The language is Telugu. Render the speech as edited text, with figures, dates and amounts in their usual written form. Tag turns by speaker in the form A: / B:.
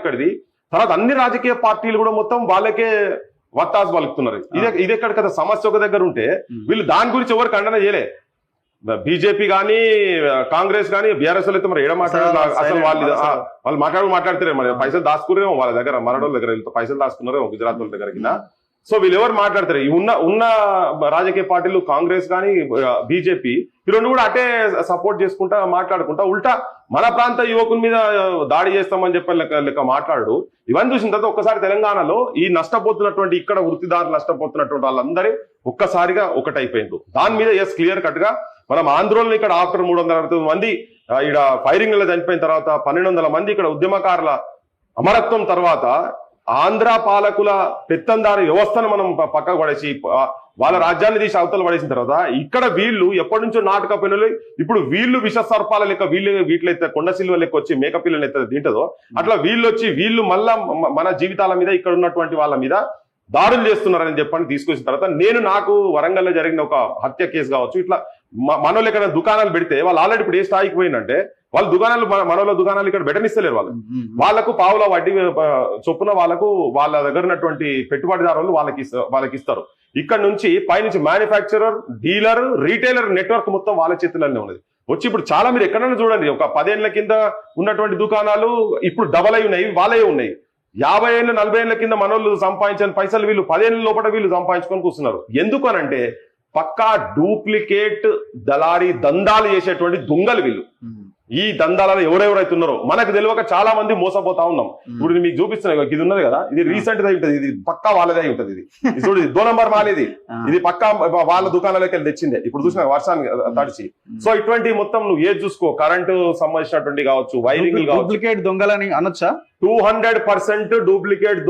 A: ఇక్కడిది. తర్వాత అన్ని రాజకీయ పార్టీలు కూడా మొత్తం వాళ్ళకే వత్తాసు పలుకుతున్నారు. ఇది ఎక్కడ కదా సమస్య ఒక దగ్గర ఉంటే వీళ్ళు దాని గురించి ఎవరు ఖండన చేయలే. బీజేపీ గానీ కాంగ్రెస్ గానీ బీఆర్ఎస్ అయితే మరి ఏడ మాట్లాడారు అసలు వాళ్ళు మాట్లాడతారే మరి పైసలు దాచుకున్నారేమో వాళ్ళ దగ్గర మరడోళ్ళ దగ్గర పైసలు దాచుకున్నారేమో గుజరాత్ వాళ్ళ దగ్గర కింద. సో వీళ్ళు ఎవరు మాట్లాడతారు ఉన్న రాజకీయ పార్టీలు కాంగ్రెస్ కానీ బీజేపీ ఈ రెండు కూడా అటే సపోర్ట్ చేసుకుంటా మాట్లాడుకుంటా ఉల్టా మన ప్రాంత యువకుల మీద దాడి చేస్తామని చెప్పి లెక్క మాట్లాడు. ఇవన్నీ చూసిన తర్వాత ఒక్కసారి తెలంగాణలో ఈ నష్టపోతున్నటువంటి ఇక్కడ వృత్తిదారులు నష్టపోతున్నటువంటి వాళ్ళందరూ ఒక్కసారిగా ఒకటైపోయింది. దాని మీద ఎస్ క్లియర్ కట్ గా మనం ఆంధ్రోళన ఇక్కడ ఆఫ్టర్ 369 మంది ఇక్కడ ఫైరింగ్ లో చనిపోయిన తర్వాత 1200 మంది ఇక్కడ ఉద్యమకారుల అమరత్వం తర్వాత ఆంధ్ర పాలకుల పెత్తందారి వ్యవస్థను మనం పక్కకు పడేసి వాళ్ళ రాజ్యాన్ని తీసి అవతల పడేసిన తర్వాత ఇక్కడ వీళ్ళు ఎప్పటి నుంచో నాటక పిల్లలు ఇప్పుడు వీళ్ళు విష సర్పాల లెక్క వీటిలైతే కొండ సిల్వ లెక్క వచ్చి మేక పిల్లలు అయితే తింటదో అట్లా వీళ్ళు మళ్ళా మన జీవితాల మీద ఇక్కడ ఉన్నటువంటి వాళ్ళ మీద దాడులు చేస్తున్నారని చెప్పని తీసుకొచ్చిన తర్వాత నాకు వరంగల్లో జరిగిన ఒక హత్య కేసు కావచ్చు ఇట్లా మనోళ్ళు ఎక్కడ దుకాణాలు పెడితే వాళ్ళు ఆల్రెడీ ఇప్పుడు ఏ స్థాయికి పోయిందంటే వాళ్ళ దుకాణాలు మనోళ్ళ దుకాణాలు ఇక్కడ బెటనిస్తలేరు. వాళ్ళకు పావుల వడ్డీ చొప్పున వాళ్ళ దగ్గర ఉన్నటువంటి పెట్టుబడిదారులు వాళ్ళకి ఇస్తారు. ఇక్కడ నుంచి పైనుంచి మ్యానుఫ్యాక్చరర్ డీలర్ రీటైలర్ నెట్వర్క్ మొత్తం వాళ్ళ చేతుల్లోనే ఉన్నది. వచ్చి ఇప్పుడు చాలా మీరు ఎక్కడైనా చూడండి ఒక 10 ఏళ్ల కింద ఉన్నటువంటి దుకాణాలు ఇప్పుడు డబల్ అయి ఉన్నాయి, వాళ్ళే ఉన్నాయి. 50 ఏళ్ళు 40 ఏళ్ల కింద మనోళ్ళు సంపాదించిన పైసలు వీళ్ళు 10 ఏళ్ళ లోపల వీళ్ళు సంపాదించుకొని కూర్చున్నారు. ఎందుకు అనంటే పక్కా డూప్లికేట్ దళారీ దందాలు చేసేటువంటి దొంగలు వీళ్ళు. ఈ దందాలలో ఎవరెవరైతే ఉన్నారో మనకు తెలియక చాలా మంది మోసపోతా ఉన్నాం. ఇప్పుడు మీకు చూపిస్తున్నా ఇది ఉన్నది కదా, ఇది రీసెంట్ గా ఉంటుంది, ఇది పక్కా వాళ్ళదే ఉంటుంది. ఇది చూడు 2 నంబర్ మాల్ ఇది పక్కా వాళ్ళ దుకాణాలకి వెళ్ళి తెచ్చిందే. ఇప్పుడు చూసిన వర్షాన్ని తడిచి. సో ఇటువంటి మొత్తం నువ్వు ఏది చూసుకో కరెంటు సంబంధించినటువంటి కావచ్చు వైరింగ్
B: డూప్లికేట్ దొంగలని అనొచ్చా?
A: 200% డూప్లికేట్